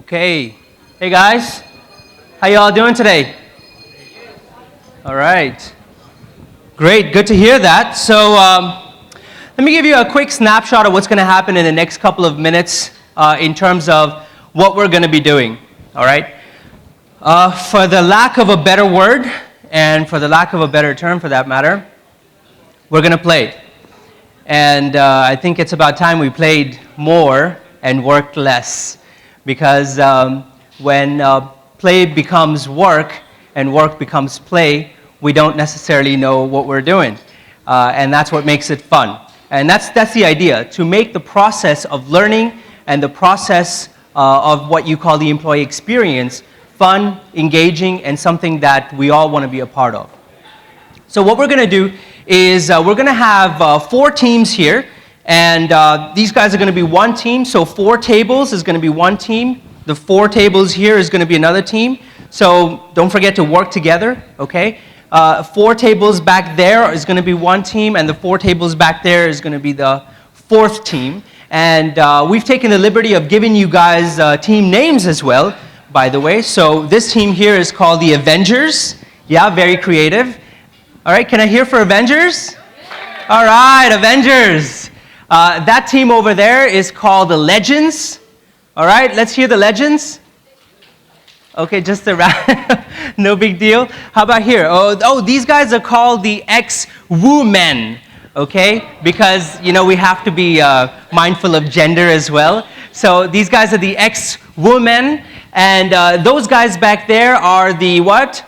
Okay. Hey guys, how y'all doing today? All right. Great, good to hear that. So let me give you a quick snapshot of what's going to happen in the next couple of minutes in terms of what we're going to be doing. All right. For the lack of a better word, and for the lack of a better term for that matter, we're going to play. And I think it's about time we played more and worked less. Because when play becomes work and work becomes play, we don't necessarily know what we're doing. And that's what makes it fun. And that's the idea, to make the process of learning and the process of what you call the employee experience fun, engaging, and something that we all want to be a part of. So what we're going to do is we're going to have 4 teams here. And these guys are going to be one team, so 4 tables is going to be one team. The 4 tables here is going to be another team. So don't forget to work together, okay? 4 tables back there is going to be one team, and the 4 tables back there is going to be the 4th team. And we've taken the liberty of giving you guys team names as well, by the way. So this team here is called the Avengers. Yeah, very creative. All right, can I hear for Avengers? All right, Avengers. That team over there is called the Legends. All right, let's hear the Legends. Okay, just a no big deal. How about here? Oh, these guys are called the Ex-Women. Okay, because you know we have to be mindful of gender as well. So these guys are the Ex-Women, and those guys back there are the what?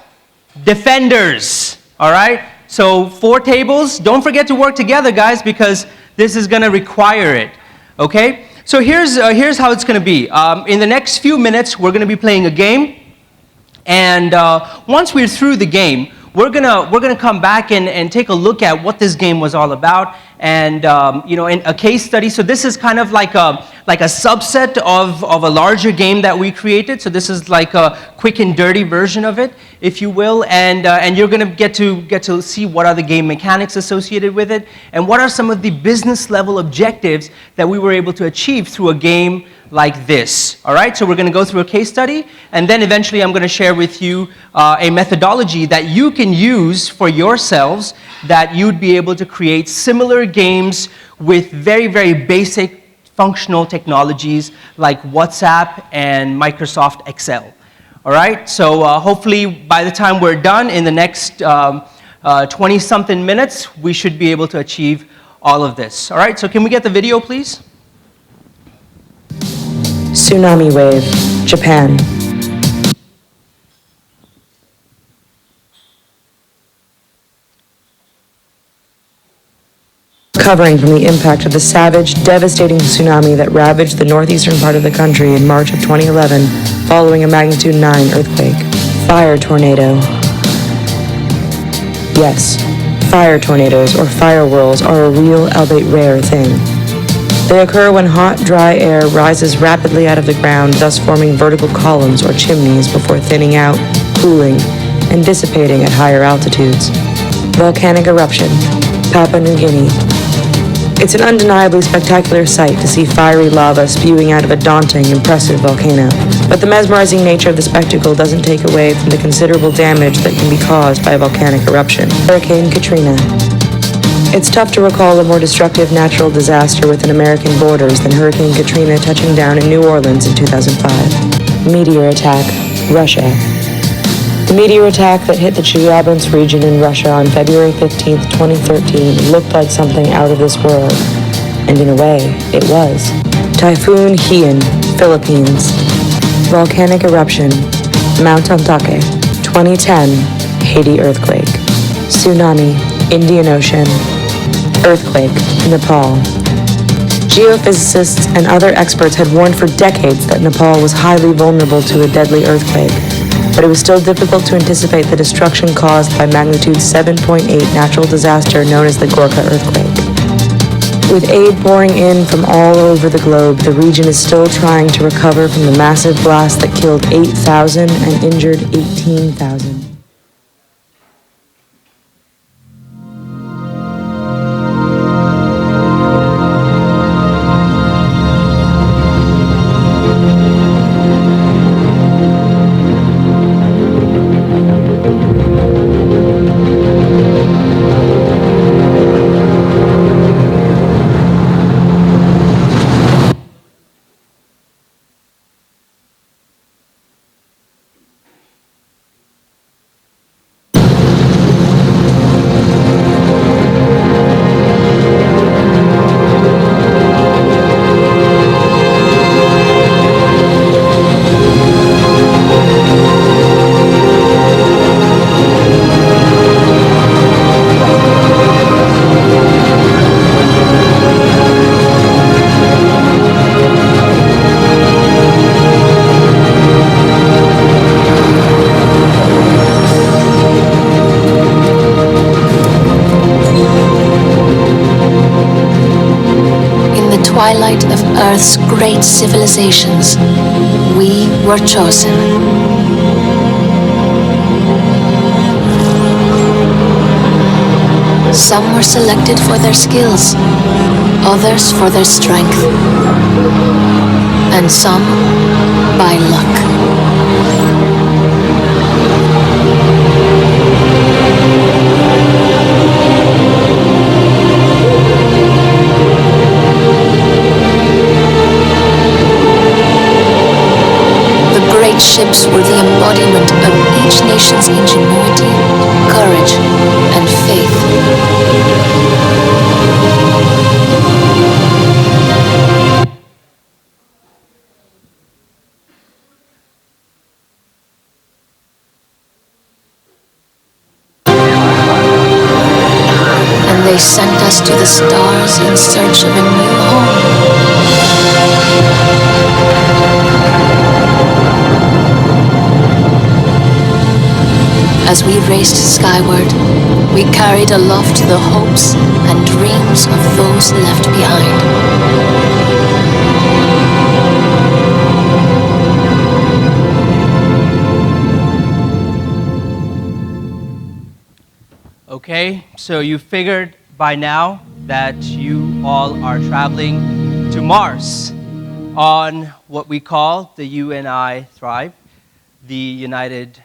Defenders. All right. So 4 tables. Don't forget to work together, guys, because this is going to require it, okay? So here's how it's going to be. In the next few minutes, we're going to be playing a game, and once we're through the game, we're gonna come back and take a look at what this game was all about, and in a case study. So this is kind of like a subset of a larger game that we created. So this is like a quick and dirty version of it, if you will, and you're gonna get to see what are the game mechanics associated with it, and what are some of the business level objectives that we were able to achieve through a game like this. All right, so we're going to go through a case study, and then eventually I'm going to share with you a methodology that you can use for yourselves, that you'd be able to create similar games with very, very basic functional technologies like WhatsApp and Microsoft Excel. All right, so hopefully by the time we're done in the next 20-something minutes, we should be able to achieve all of this. All right, so can we get the video, please? Tsunami wave, Japan. Recovering from the impact of the savage, devastating tsunami that ravaged the northeastern part of the country in March of 2011 following a magnitude 9 earthquake. Fire tornado. Yes, fire tornadoes or fire whirls are a real, albeit rare, thing. They occur when hot, dry air rises rapidly out of the ground, thus forming vertical columns or chimneys before thinning out, cooling, and dissipating at higher altitudes. Volcanic eruption, Papua New Guinea. It's an undeniably spectacular sight to see fiery lava spewing out of a daunting, impressive volcano. But the mesmerizing nature of the spectacle doesn't take away from the considerable damage that can be caused by a volcanic eruption. Hurricane Katrina. It's tough to recall a more destructive natural disaster within American borders than Hurricane Katrina touching down in New Orleans in 2005. Meteor attack, Russia. The meteor attack that hit the Chelyabinsk region in Russia on February 15, 2013 looked like something out of this world. And in a way, it was. Typhoon Haiyan, Philippines. Volcanic eruption, Mount Antake. 2010, Haiti earthquake. Tsunami, Indian Ocean. Earthquake, Nepal. Geophysicists and other experts had warned for decades that Nepal was highly vulnerable to a deadly earthquake, but it was still difficult to anticipate the destruction caused by magnitude 7.8 natural disaster known as the Gorkha earthquake. With aid pouring in from all over the globe, the region is still trying to recover from the massive blast that killed 8,000 and injured 18,000. twilight of Earth's great civilizations, we were chosen. Some were selected for their skills, others for their strength, and some by luck. Ships were the embodiment of each nation's ingenuity, courage, and faith. And they sent us to the stars in search of a new home. As we raced skyward, we carried aloft the hopes and dreams of those left behind. Okay, so you figured by now that you all are traveling to Mars on what we call the UNI Thrive, the United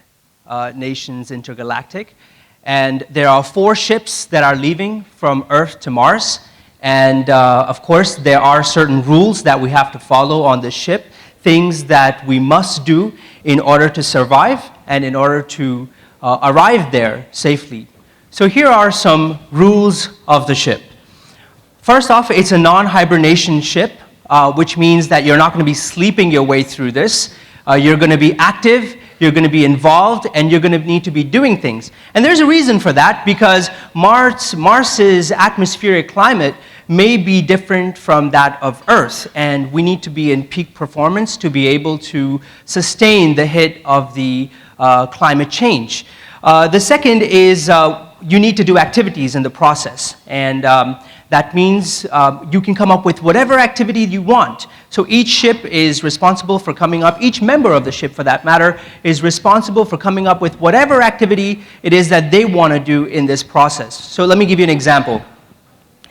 Nations Intergalactic. And there are 4 ships that are leaving from Earth to Mars. And of course, there are certain rules that we have to follow on the ship, things that we must do in order to survive and in order to arrive there safely. So here are some rules of the ship. First off, it's a non-hibernation ship, which means that you're not going to be sleeping your way through this. You're going to be active, you're going to be involved, and you're going to need to be doing things. And there's a reason for that, because Mars's atmospheric climate may be different from that of Earth, and we need to be in peak performance to be able to sustain the hit of the climate change. The second is you need to do activities in the process, and that means you can come up with whatever activity you want. So each ship is responsible for coming up, each member of the ship for that matter, is responsible for coming up with whatever activity it is that they want to do in this process. So let me give you an example.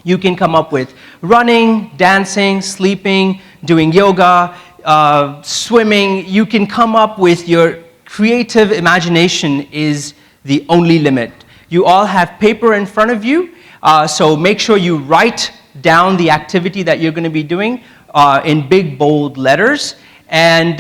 You can come up with running, dancing, sleeping, doing yoga, swimming. You can come up with your creative imagination is the only limit. You all have paper in front of you. So make sure you write down the activity that you're going to be doing in big, bold letters. And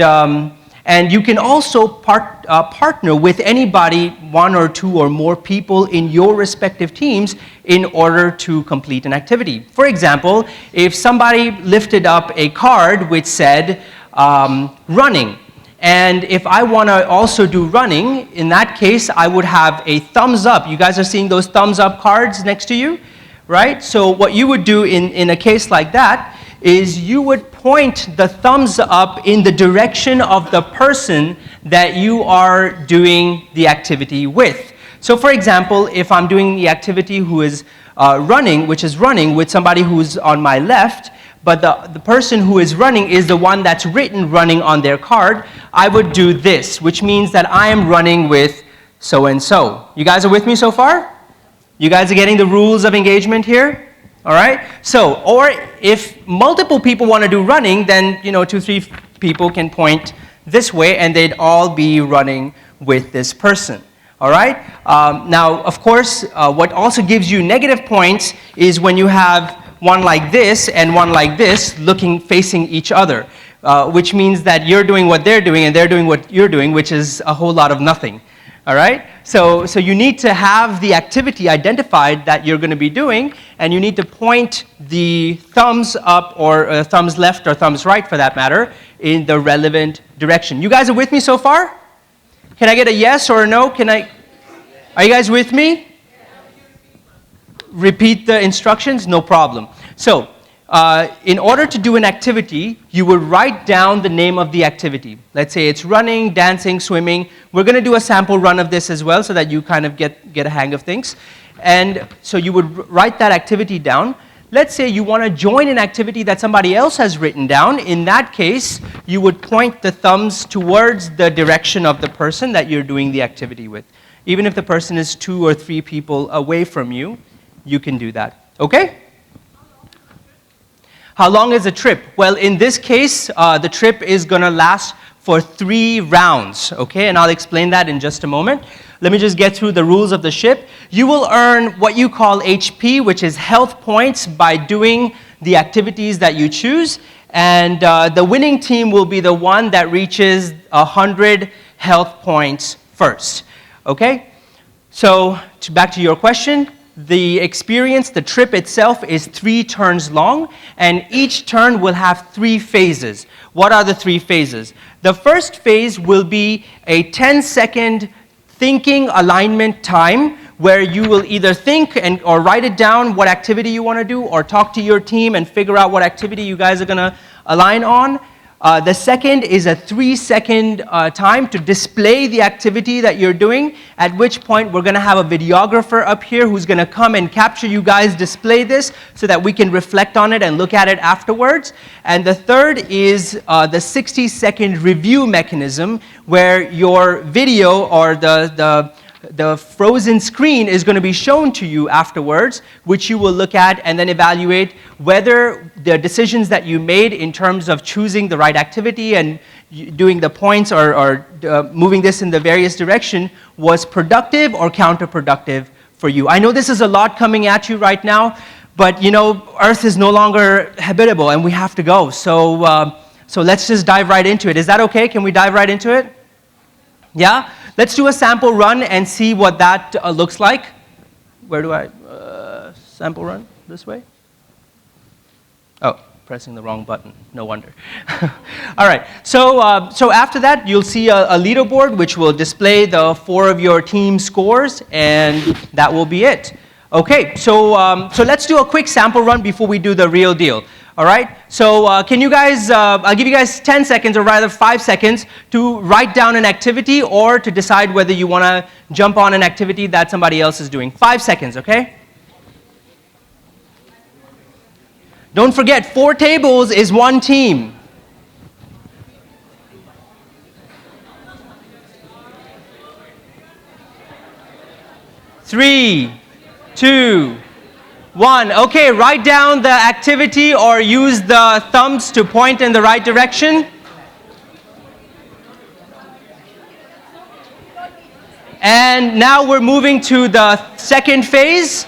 you can also partner with anybody, 1 or 2 or more people in your respective teams in order to complete an activity. For example, if somebody lifted up a card which said running, and if I want to also do running, in that case, I would have a thumbs up. You guys are seeing those thumbs up cards next to you, right? So what you would do in a case like that is you would point the thumbs up in the direction of the person that you are doing the activity with. So for example, if I'm doing the activity who is running, which is running with somebody who's on my left, but the person who is running is the one that's written running on their card, I would do this, which means that I am running with so-and-so. You guys are with me so far? You guys are getting the rules of engagement here? All right? So, or if multiple people want to do running, then, 2, 3 people can point this way and they'd all be running with this person. All right? Now, of course, what also gives you negative points is when you have one like this and one like this facing each other, which means that you're doing what they're doing and they're doing what you're doing, which is a whole lot of nothing. All right? So you need to have the activity identified that you're going to be doing, and you need to point the thumbs up or thumbs left or thumbs right, for that matter, in the relevant direction. You guys are with me so far? Can I get a yes or a no? Are you guys with me? Repeat the instructions? No problem. So, in order to do an activity, you would write down the name of the activity. Let's say it's running, dancing, swimming. We're going to do a sample run of this as well so that you kind of get a hang of things. And so you would write that activity down. let's say you want to join an activity that somebody else has written down. In that case, you would point the thumbs towards the direction of the person that you're doing the activity with. Even if the person is 2 or 3 people away from you, you can do that. Okay? How long is the trip? Well, in this case, the trip is going to last for 3 rounds, okay? And I'll explain that in just a moment. Let me just get through the rules of the ship. You will earn what you call HP, which is health points, by doing the activities that you choose. And the winning team will be the one that reaches 100 health points first, okay? So back to your question. The experience, the trip itself, is 3 turns long, and each turn will have 3 phases. What are the 3 phases? The first phase will be a 10-second thinking alignment time, where you will either think or write it down what activity you want to do, or talk to your team and figure out what activity you guys are going to align on. The second is a 3-second time to display the activity that you're doing, at which point we're going to have a videographer up here who's going to come and capture you guys display this so that we can reflect on it and look at it afterwards. And the third is the 60-second review mechanism, where your video or the frozen screen is going to be shown to you afterwards, which you will look at and then evaluate whether the decisions that you made in terms of choosing the right activity and doing the points or moving this in the various direction was productive or counterproductive for you. I know this is a lot coming at you right now, but you know, Earth is no longer habitable and we have to go. So let's just dive right into it. Is that okay? Can we dive right into it? Yeah? Let's do a sample run and see what that looks like. Where do I sample run? This way? Oh, pressing the wrong button. No wonder. All right. So after that, you'll see a leaderboard which will display the 4 of your team scores, and that will be it. Okay. So let's do a quick sample run before we do the real deal. All right, so can you guys, I'll give you guys 10 seconds, or rather 5 seconds, to write down an activity or to decide whether you want to jump on an activity that somebody else is doing. 5 seconds, okay? Don't forget, 4 tables is 1 team. Three, 2, 1. Okay, write down the activity or use the thumbs to point in the right direction. And now we're moving to the second phase.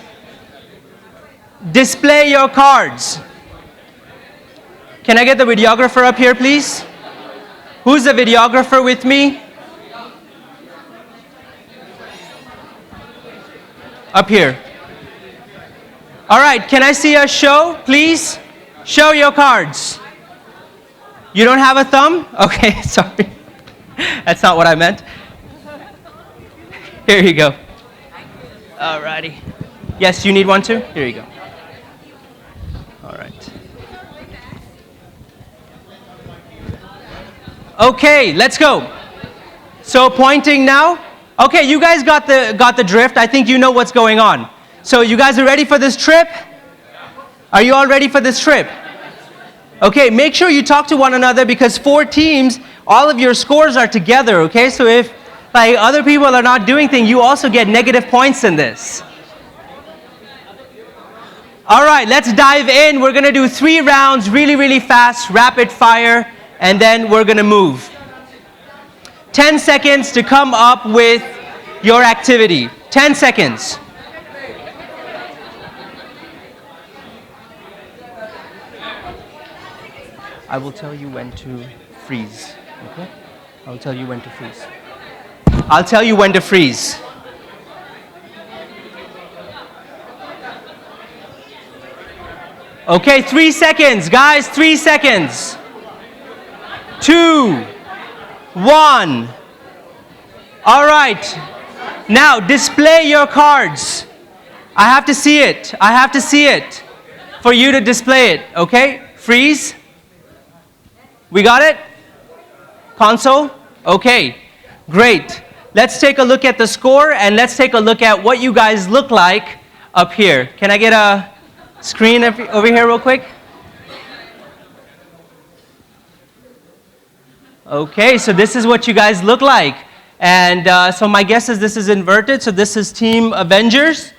Display your cards. Can I get the videographer up here, please? Who's the videographer with me? Up here. All right, can I see a show, please? Show your cards. You don't have a thumb? Okay, sorry. That's not what I meant. Here you go. All righty. Yes, you need one too? Here you go. All right. Okay, let's go. So pointing now. Okay, you guys got the drift. I think you know what's going on. So you guys are ready for this trip? Are you all ready for this trip? Okay, make sure you talk to one another, because 4 teams, all of your scores are together, okay? So if like other people are not doing things, you also get negative points in this. All right, let's dive in. We're going to do 3 rounds really, really fast, rapid fire, and then we're going to move. 10 seconds to come up with your activity. 10 seconds. I will tell you when to freeze, okay? I will tell you when to freeze. I'll tell you when to freeze. Okay, 3 seconds, guys, 3 seconds. 2, 1. All right. Now, display your cards. I have to see it. I have to see it for you to display it, okay? Freeze. We got it? Console? Okay, great. Let's take a look at the score, and let's take a look at what you guys look like up here. Can I get a screen over here real quick? Okay, so this is what you guys look like. And so my guess is this is inverted, so this is Team Avengers.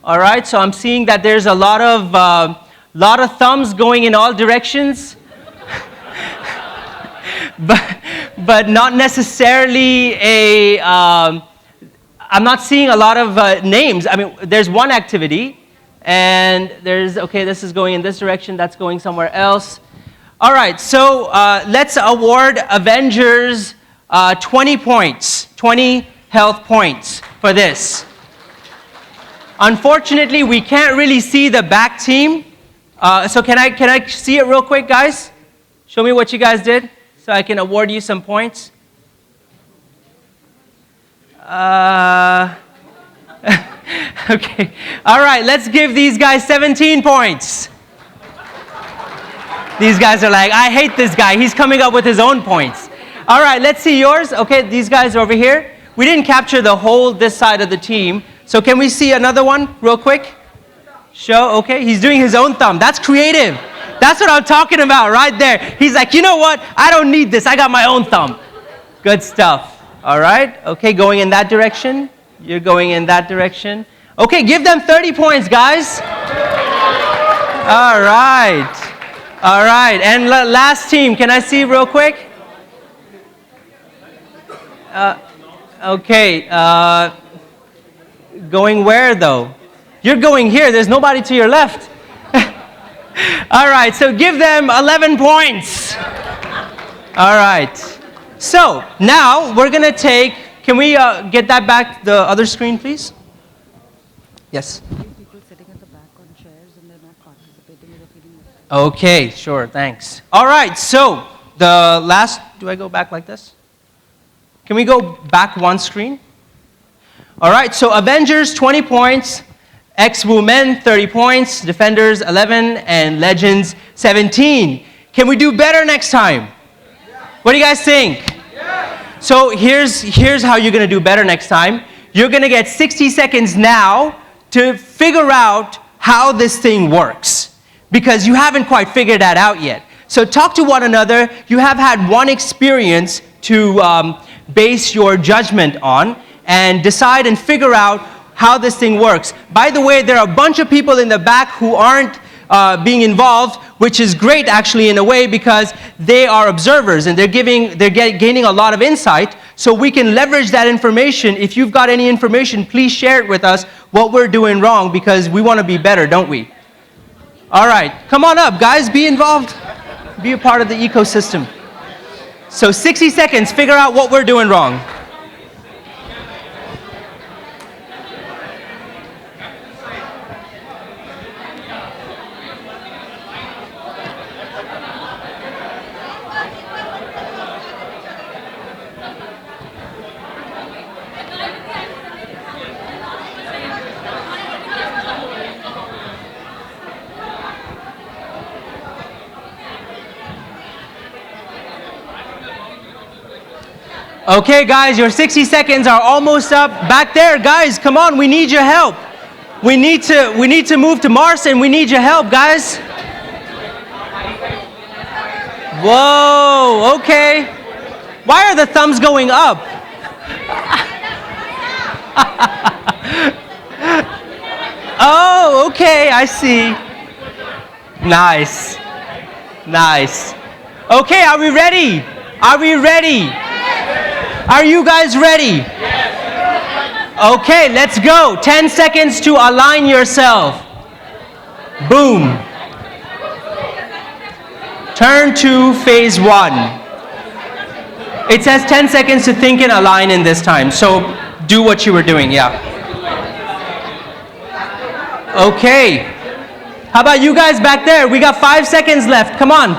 All right, so I'm seeing that there's a lot of thumbs going in all directions. but not necessarily I'm not seeing a lot of names. I mean, there's one activity, and okay, this is going in this direction, that's going somewhere else. All right, so let's award Avengers 20 points, 20 health points for this. Unfortunately, we can't really see the back team. So can I see it real quick, guys? Show me what you guys did so I can award you some points. Okay. All right, let's give these guys 17 points. These guys are like, I hate this guy. He's coming up with his own points. All right, let's see yours. Okay, these guys are over here. We didn't capture this side of the team. So can we see another one real quick? Show, okay, he's doing his own thumb. That's creative. That's what I'm talking about right there. He's like, you know what? I don't need this. I got my own thumb. Good stuff. All right, okay, going in that direction. You're going in that direction. Okay, give them 30 points, guys. All right. All right, and last team, can I see real quick? Okay, going where though? You're going here, there's nobody to your left. All right, so give them 11 points. All right, so now we're gonna take, can we get that back, the other screen please? Yes. People sitting at the back on chairs and they're not participating in the feeding. Okay, sure, thanks. All right, so the last, do I go back like this? Can we go back one screen? All right, so Avengers 20 points, X-Women 30 points, Defenders 11, and Legends 17. Can we do better next time? What do you guys think? So here's how you're gonna do better next time. You're gonna get 60 seconds now to figure out how this thing works, because you haven't quite figured that out yet. So talk to one another. You have had one experience to base your judgment on and decide and figure out how this thing works. By the way, there are a bunch of people in the back who aren't being involved, which is great actually in a way, because they are observers and they're gaining a lot of insight, so we can leverage that information. If you've got any information, please share it with us, what we're doing wrong, because we want to be better, don't we? All right, come on up, guys, be involved. Be a part of the ecosystem. So 60 seconds, figure out what we're doing wrong. Okay, guys, your 60 seconds are almost up. Back there, guys, come on, we need your help. We need to move to Mohsin. We need your help, guys. Whoa, okay. Why are the thumbs going up? Oh, okay, I see. Nice. Nice. Okay, are we ready? Are we ready? Are you guys ready? Okay, let's go. 10 seconds to align yourself. Boom. Turn to phase 1. It says 10 seconds to think and align in this time, so do what you were doing, yeah. Okay. How about you guys back there? We got 5 seconds left. Come on.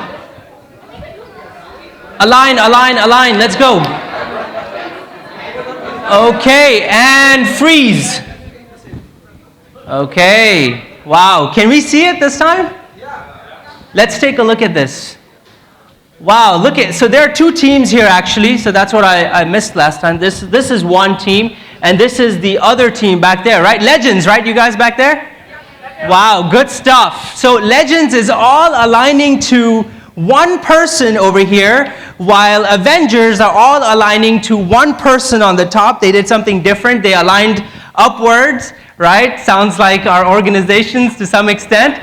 Align, align, align. Let's go. Okay, and freeze. Okay, wow. Can we see it this time? Let's take a look at this. Wow, look at, so there are 2 teams here actually, so that's what I missed last time. This is one team, and this is the other team back there, right? Legends, right? You guys back there? Wow, good stuff. So Legends is all aligning to one person over here, while Avengers are all aligning to one person on the top. They did something different. They aligned upwards, right? Sounds like our organizations to some extent.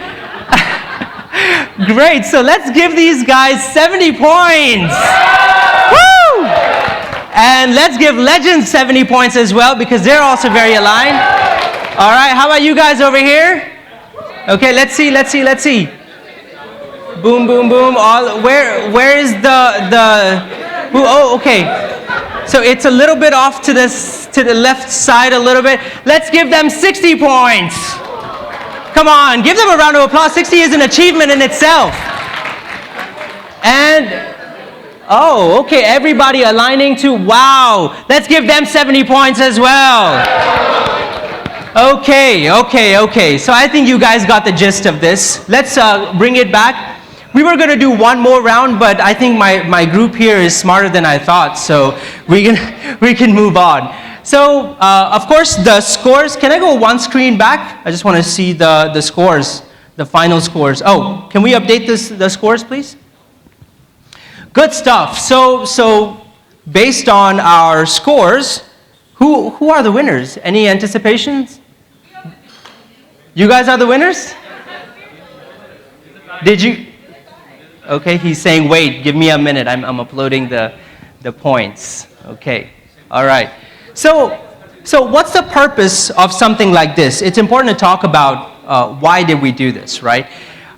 Great, so let's give these guys 70 points. Woo! And let's give Legends 70 points as well, because they're also very aligned. All right, how about you guys over here? Okay, let's see. Boom, boom, boom. Where is the oh, okay. So it's a little bit off to the left side a little bit. Let's give them 60 points. Come on, give them a round of applause. 60 is an achievement in itself. And oh, okay, everybody aligning to wow. Let's give them 70 points as well. Okay. So I think you guys got the gist of this. Let's bring it back. We were going to do one more round, but I think my group here is smarter than I thought, so we can move on. So, of course, the scores. Can I go one screen back? I just want to see the scores, the final scores. Oh, can we update the scores, please? Good stuff. So based on our scores, who are the winners? Any anticipations? You guys are the winners? Did you? Okay, he's saying, wait, give me a minute. I'm uploading the points. Okay, all right. So what's the purpose of something like this? It's important to talk about why did we do this, right?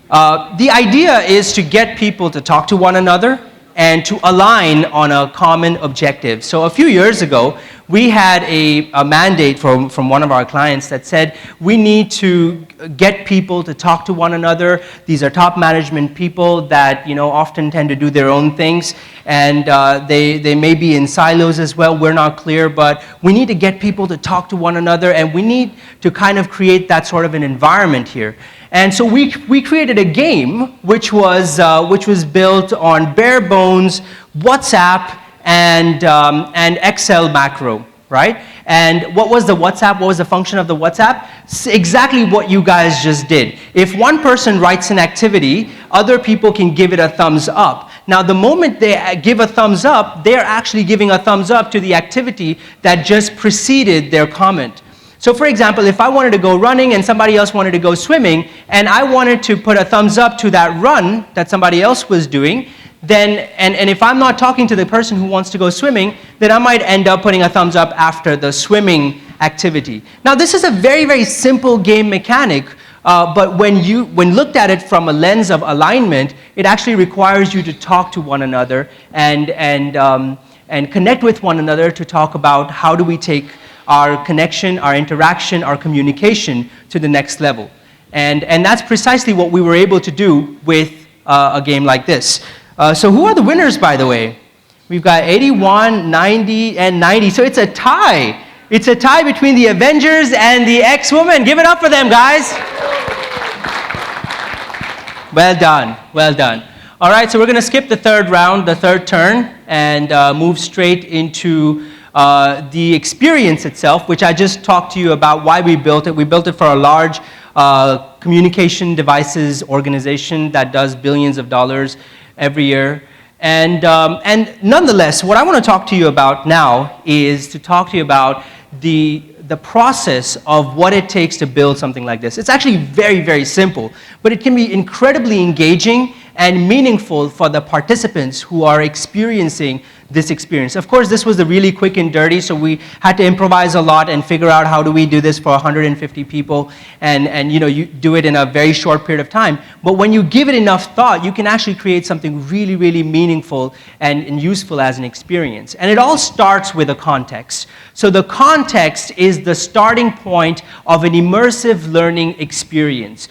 The idea is to get people to talk to one another and to align on a common objective. So a few years ago, we had a mandate from one of our clients that said we need to get people to talk to one another. These are top management people that often tend to do their own things, and they may be in silos as well. We're not clear, but we need to get people to talk to one another, and we need to kind of create that sort of an environment here. And so we created a game which was built on bare bones WhatsApp and Excel macro, right? And what was the WhatsApp? What was the function of the WhatsApp? Exactly what you guys just did. If one person writes an activity, other people can give it a thumbs up. Now, the moment they give a thumbs up, they're actually giving a thumbs up to the activity that just preceded their comment. So for example, if I wanted to go running and somebody else wanted to go swimming, and I wanted to put a thumbs up to that run that somebody else was doing, then, and if I'm not talking to the person who wants to go swimming, then I might end up putting a thumbs up after the swimming activity. Now this is a very, very simple game mechanic, but when looked at it from a lens of alignment, it actually requires you to talk to one another and connect with one another to talk about how do we take our connection, our interaction, our communication to the next level. And that's precisely what we were able to do with a game like this. So who are the winners, by the way? We've got 81, 90, and 90. So it's a tie. It's a tie between the Avengers and the X-Woman. Give it up for them, guys. Well done. Well done. All right, so we're going to skip the third round, the third turn, and move straight into the experience itself, which I just talked to you about why we built it. We built it for a large communication devices organization that does billions of dollars every year. And nonetheless, what I want to talk to you about now is to talk to you about the process of what it takes to build something like this. It's actually very, very simple, but it can be incredibly engaging and meaningful for the participants who are experiencing this experience. Of course, this was the really quick and dirty, so we had to improvise a lot and figure out how do we do this for 150 people, and you do it in a very short period of time. But when you give it enough thought, you can actually create something really, really meaningful and useful as an experience. And it all starts with a context. So the context is the starting point of an immersive learning experience.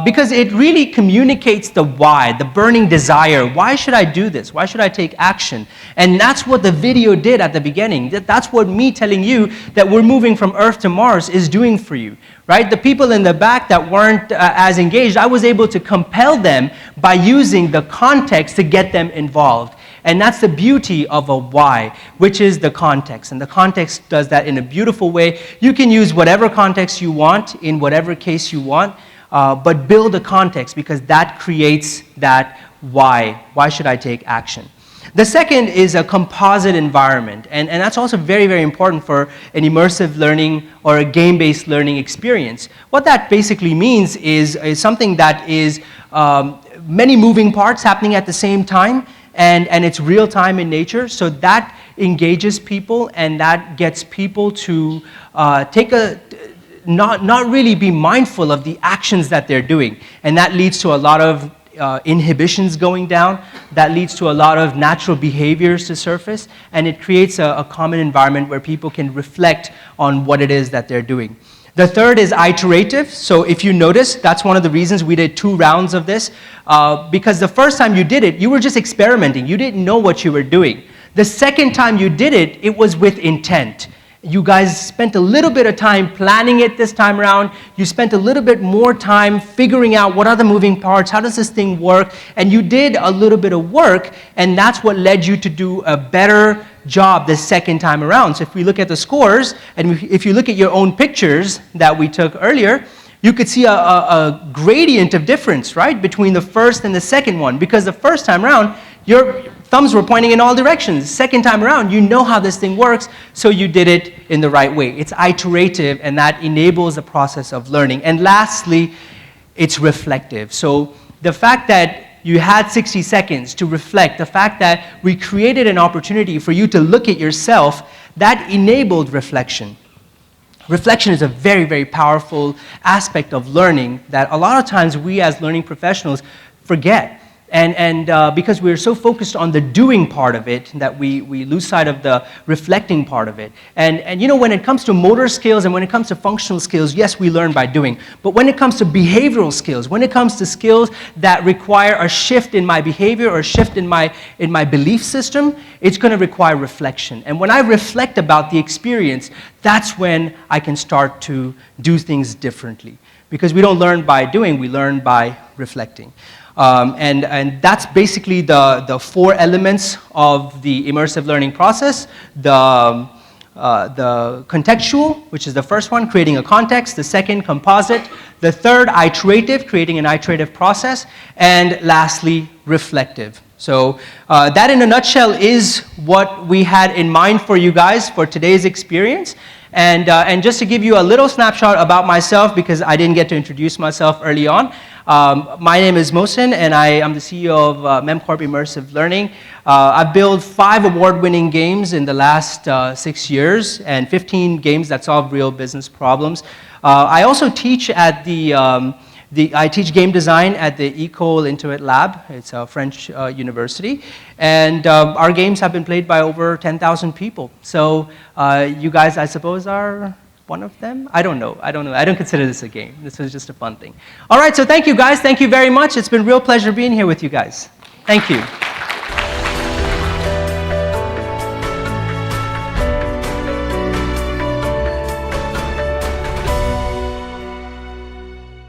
Because it really communicates the why, the burning desire. Why should I do this? Why should I take action? And that's what the video did at the beginning. That's what me telling you that we're moving from Earth to Mars is doing for you, right? The people in the back that weren't as engaged, I was able to compel them by using the context to get them involved. And that's the beauty of a why, which is the context. And the context does that in a beautiful way. You can use whatever context you want, in whatever case you want. but build a context, because that creates that why. Why should I take action? The second is a composite environment, and that's also very, very important for an immersive learning or a game-based learning experience. What that basically means is something that is many moving parts happening at the same time, and it's real time in nature, so that engages people and that gets people to not really be mindful of the actions that they're doing, and that leads to a lot of inhibitions going down, that leads to a lot of natural behaviors to surface, and it creates a common environment where people can reflect on what it is that they're doing. The third is iterative. So if you notice, that's one of the reasons we did 2 rounds of this, because the first time you did it, you were just experimenting. You didn't know what you were doing. The second time you did it, it was with intent. You guys spent a little bit of time planning it this time around. You spent a little bit more time figuring out what are the moving parts, how does this thing work, and you did a little bit of work, and that's what led you to do a better job the second time around. So if we look at the scores, and if you look at your own pictures that we took earlier, you could see a gradient of difference, right, between the first and the second one, because the first time around, your thumbs were pointing in all directions. Second time around, you know how this thing works, so you did it in the right way. It's iterative, and that enables the process of learning. And lastly, it's reflective. So the fact that you had 60 seconds to reflect, the fact that we created an opportunity for you to look at yourself, that enabled reflection. Reflection is a very, very powerful aspect of learning that a lot of times we as learning professionals forget. And because we're so focused on the doing part of it that we lose sight of the reflecting part of it. And you know, when it comes to motor skills and when it comes to functional skills, yes, we learn by doing. But when it comes to behavioral skills, when it comes to skills that require a shift in my behavior or a shift in my belief system, it's going to require reflection. And when I reflect about the experience, that's when I can start to do things differently. Because we don't learn by doing, we learn by reflecting. And that's basically the 4 elements of the immersive learning process. The contextual, which is the first one, creating a context. The second, composite. The third, iterative, creating an iterative process. And lastly, reflective. So that in a nutshell is what we had in mind for you guys for today's experience. And just to give you a little snapshot about myself, because I didn't get to introduce myself early on, my name is Mohsin, and I am the CEO of Memcorp Immersive Learning. I've built 5 award-winning games in the last 6 years, and 15 games that solve real business problems. I also teach at I teach game design at the École Intuit Lab. It's a French university. And our games have been played by over 10,000 people. So you guys, I suppose, are one of them? I don't know. I don't consider this a game. This was just a fun thing. All right, so thank you, guys. Thank you very much. It's been a real pleasure being here with you guys. Thank you.